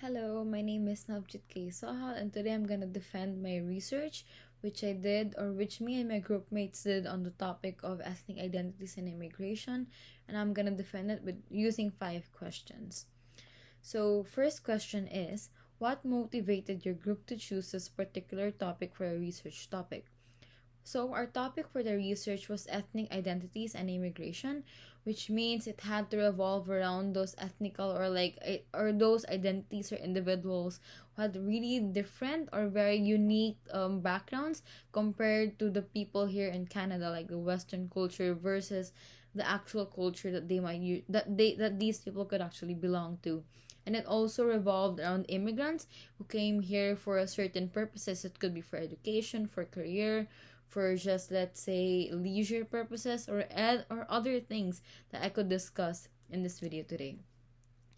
Hello, my name is Navjit Sohal, and today I'm gonna defend my research, which I did, or which me and my group mates did on the topic of ethnic identities and immigration, and I'm gonna defend it with using 5 questions. So, first question is, what motivated your group to choose this particular topic for a research topic? So, our topic for the research was ethnic identities and immigration, which means it had to revolve around those ethnical or those identities or individuals who had really different or very unique backgrounds compared to the people here in Canada, like the Western culture versus the actual culture that that these people could actually belong to. And it also revolved around immigrants who came here for a certain purposes. It could be for education, for career, for just let's say leisure purposes or other things that I could discuss in this video today.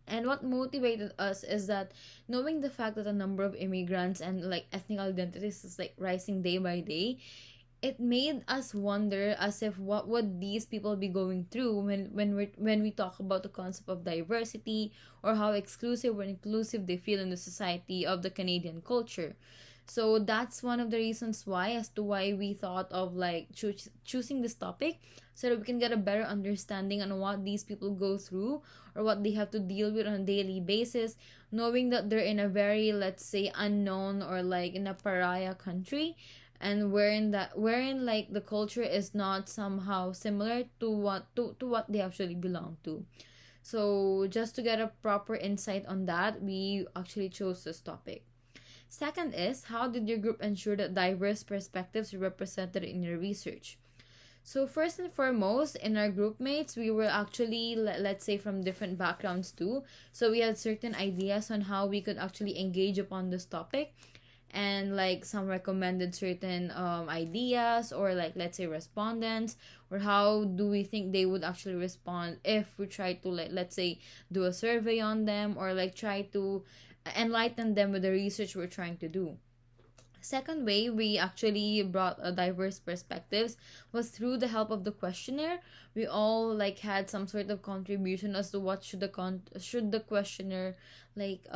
And what motivated us is that knowing the fact that the number of immigrants and like ethnic identities is like rising day by day, it made us wonder as if what would these people be going through when we talk about the concept of diversity, or how exclusive or inclusive they feel in the society of the Canadian culture. So that's one of the reasons why as to why we thought of like choosing this topic, so that we can get a better understanding on what these people go through or what they have to deal with on a daily basis, knowing that they're in a very, let's say, unknown or like in a pariah country, and wherein like the culture is not somehow similar to what they actually belong to. So just to get a proper insight on that, we actually chose this topic. Second is, how did your group ensure that diverse perspectives were represented in your research? So first and foremost, in our group mates, we were actually let's say from different backgrounds too. So we had certain ideas on how we could actually engage upon this topic, and like some recommended certain ideas, or like let's say respondents, or how do we think they would actually respond if we try to let's say do a survey on them, or like try to enlighten them with the research we're trying to do. Second way we actually brought a diverse perspectives was through the help of the questionnaire. We all like had some sort of contribution as to what should the questionnaire like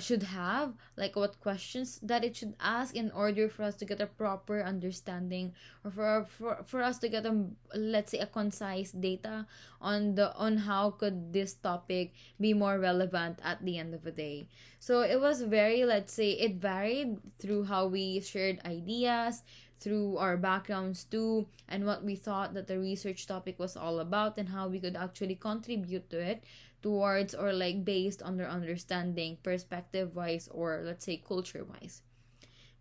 should have, like what questions that it should ask in order for us to get a proper understanding, or for us to get a, let's say, a concise data on how could this topic be more relevant at the end of the day. So it was very, let's say, it varied through how we shared ideas, through our backgrounds too, and what we thought that the research topic was all about, and how we could actually contribute to it towards, or like based on their understanding perspective wise, or let's say culture wise.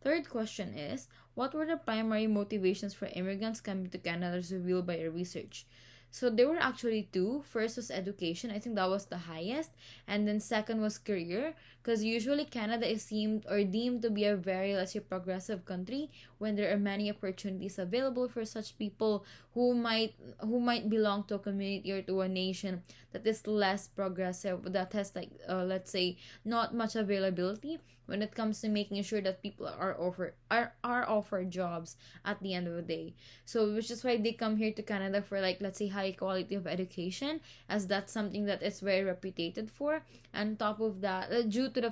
Third question is, what were the primary motivations for immigrants coming to Canada as revealed by your research? So there were actually two. First was education. I think that was the highest. And then second was career. Because usually Canada is deemed to be a very, let's say, progressive country, when there are many opportunities available for such people who might belong to a community or to a nation that is less progressive, that has like let's say not much availability when it comes to making sure that people are offered jobs at the end of the day. So which is why they come here to Canada for like, let's say, high quality of education, as that's something that is very reputed for. And top of that, due to the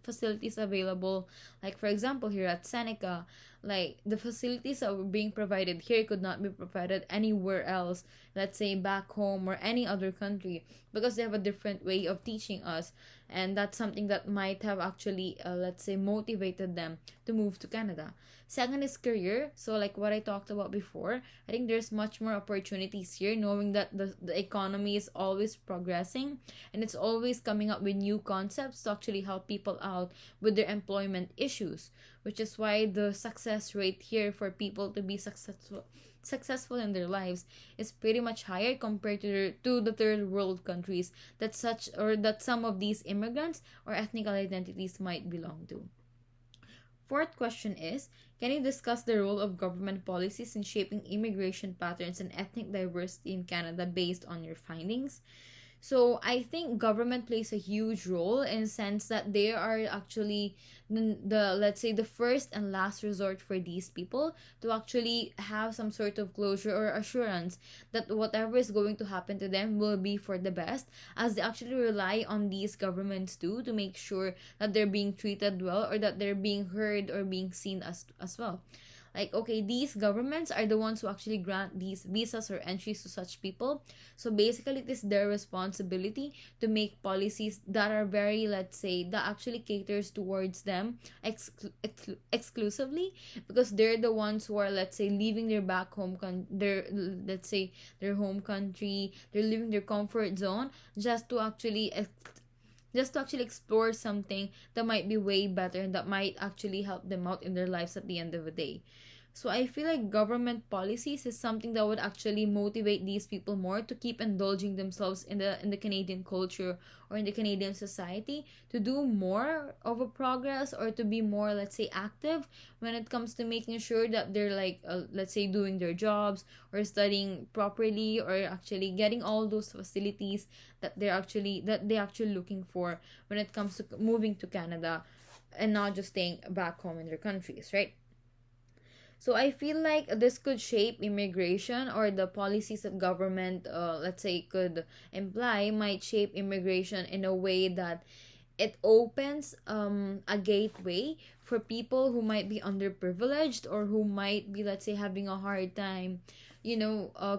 facilities available, like for example here at Seneca, like the facilities that were being provided here could not be provided anywhere else, let's say back home or any other country, because they have a different way of teaching us. And that's something that might have actually let's say motivated them to move to Canada. Second is career. So like what I talked about before, I think there's much more opportunities here, knowing that the economy is always progressing, and it's always coming up with new concepts to actually help people out with their employment issues, which is why the success rate here for people to be successful in their lives is pretty much higher compared to the third world countries that some of these immigrants or ethnic identities might belong to. Fourth question is, can you discuss the role of government policies in shaping immigration patterns and ethnic diversity in Canada based on your findings? So I think government plays a huge role in sense that they are actually the let's say the first and last resort for these people to actually have some sort of closure or assurance that whatever is going to happen to them will be for the best, as they actually rely on these governments too to make sure that they're being treated well or that they're being heard or being seen as well. Like, okay, these governments are the ones who actually grant these visas or entries to such people. So basically, it is their responsibility to make policies that are very, let's say, that actually caters towards them exclusively, because they're the ones who are, let's say, leaving their back home, their, let's say, their home country, they're leaving their comfort zone just to actually explore something that might be way better and that might actually help them out in their lives at the end of the day. So I feel like government policies is something that would actually motivate these people more to keep indulging themselves in the Canadian culture or in the Canadian society, to do more of a progress or to be more, let's say, active when it comes to making sure that they're like let's say doing their jobs or studying properly or actually getting all those facilities that they actually looking for when it comes to moving to Canada and not just staying back home in their countries, right? So I feel like this could shape immigration, or the policies that government, let's say, could imply might shape immigration in a way that it opens a gateway for people who might be underprivileged or who might be, let's say, having a hard time,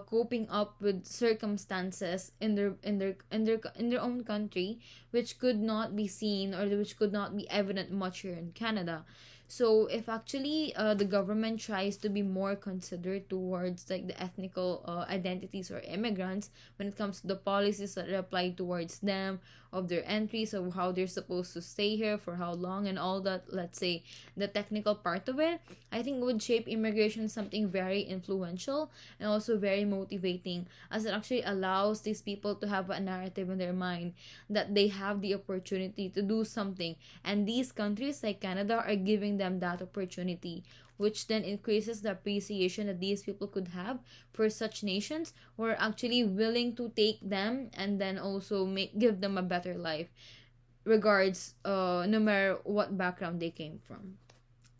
coping up with circumstances in their own country, which could not be seen or which could not be evident much here in Canada. So if actually the government tries to be more considerate towards like the ethnical identities or immigrants when it comes to the policies that are applied towards them, of their entries, of how they're supposed to stay here for how long and all that, let's say the technical part of it, I think would shape immigration something very influential and also very motivating, as it actually allows these people to have a narrative in their mind that they have the opportunity to do something, and these countries like Canada are giving them that opportunity, which then increases the appreciation that these people could have for such nations who are actually willing to take them and then also give them a better life, regards no matter what background they came from.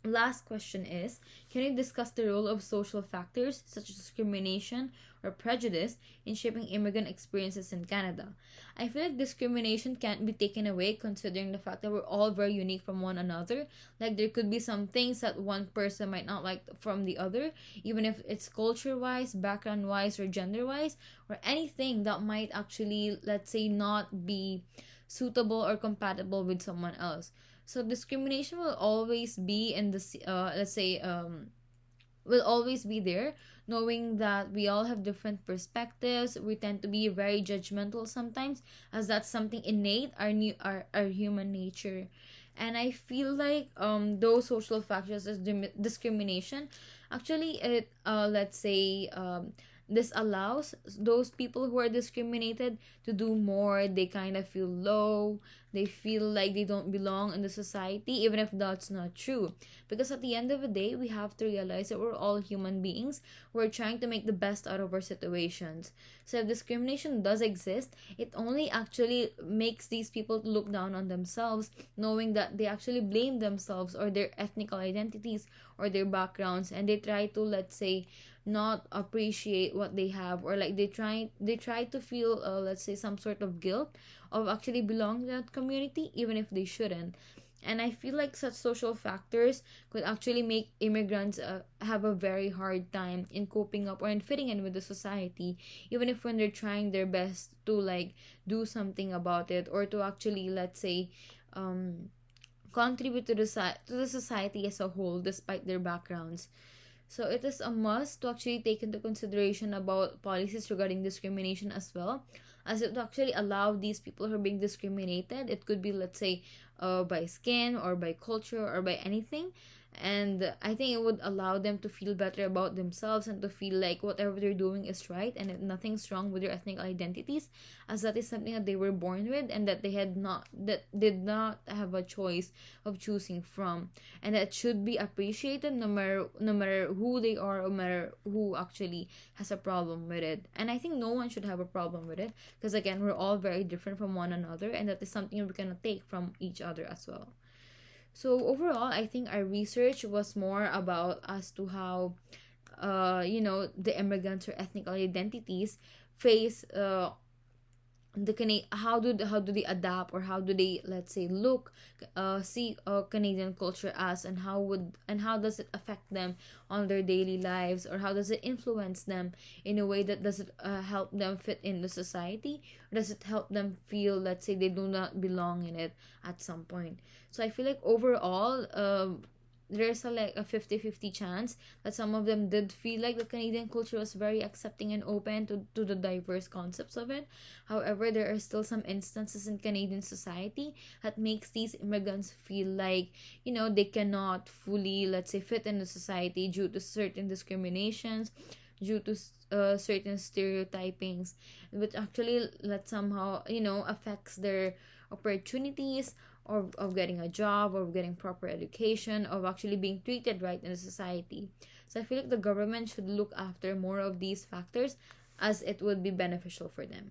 Last question is, can you discuss the role of social factors such as discrimination or prejudice in shaping immigrant experiences in Canada? I feel like discrimination can't be taken away considering the fact that we're all very unique from one another. Like, there could be some things that one person might not like from the other, even if it's culture wise, background wise, or gender wise, or anything that might actually, let's say, not be suitable or compatible with someone else. So discrimination will always be in the let's say will always be there, knowing that we all have different perspectives. We tend to be very judgmental sometimes, as that's something innate, our human nature. And I feel like those social factors as discrimination, actually it let's say this allows those people who are discriminated to do more. They kind of feel low, they feel like they don't belong in the society, even if that's not true. Because at the end of the day, we have to realize that we're all human beings. We're trying to make the best out of our situations. So if discrimination does exist, it only actually makes these people look down on themselves, knowing that they actually blame themselves or their ethnical identities or their backgrounds, and they try to, let's say, not appreciate what they have, or like they try to feel let's say some sort of guilt of actually belonging to that community, even if they shouldn't. And I feel like such social factors could actually make immigrants have a very hard time in coping up or in fitting in with the society, even if when they're trying their best to like do something about it, or to actually, let's say, contribute to the society as a whole despite their backgrounds. So it is a must to actually take into consideration about policies regarding discrimination as well, as it would actually allow these people who are being discriminated. It could be, let's say, by skin or by culture or by anything. And I think it would allow them to feel better about themselves and to feel like whatever they're doing is right and that nothing's wrong with their ethnic identities, as that is something that they were born with and that they had not that did not have a choice of choosing from, and that should be appreciated no matter who they are, or no matter who actually has a problem with it. And I think no one should have a problem with it, because again, we're all very different from one another, and that is something we're gonna take from each other as well. So overall, I think our research was more about as to how, the immigrants or ethnic identities face how do they adapt, or how do they, let's say, look, see Canadian culture as, and how does it affect them on their daily lives, or how does it influence them in a way that does it help them fit in the society, or does it help them feel, let's say, they do not belong in it at some point. So I feel like overall, there's a 50-50 chance that some of them did feel like the Canadian culture was very accepting and open to the diverse concepts of it. However, there are still some instances in Canadian society that makes these immigrants feel like, they cannot fully, let's say, fit in the society due to certain discriminations, due to certain stereotypings, which actually that somehow, affects their opportunities of getting a job, of getting proper education, of actually being treated right in the society. So I feel like the government should look after more of these factors, as it would be beneficial for them.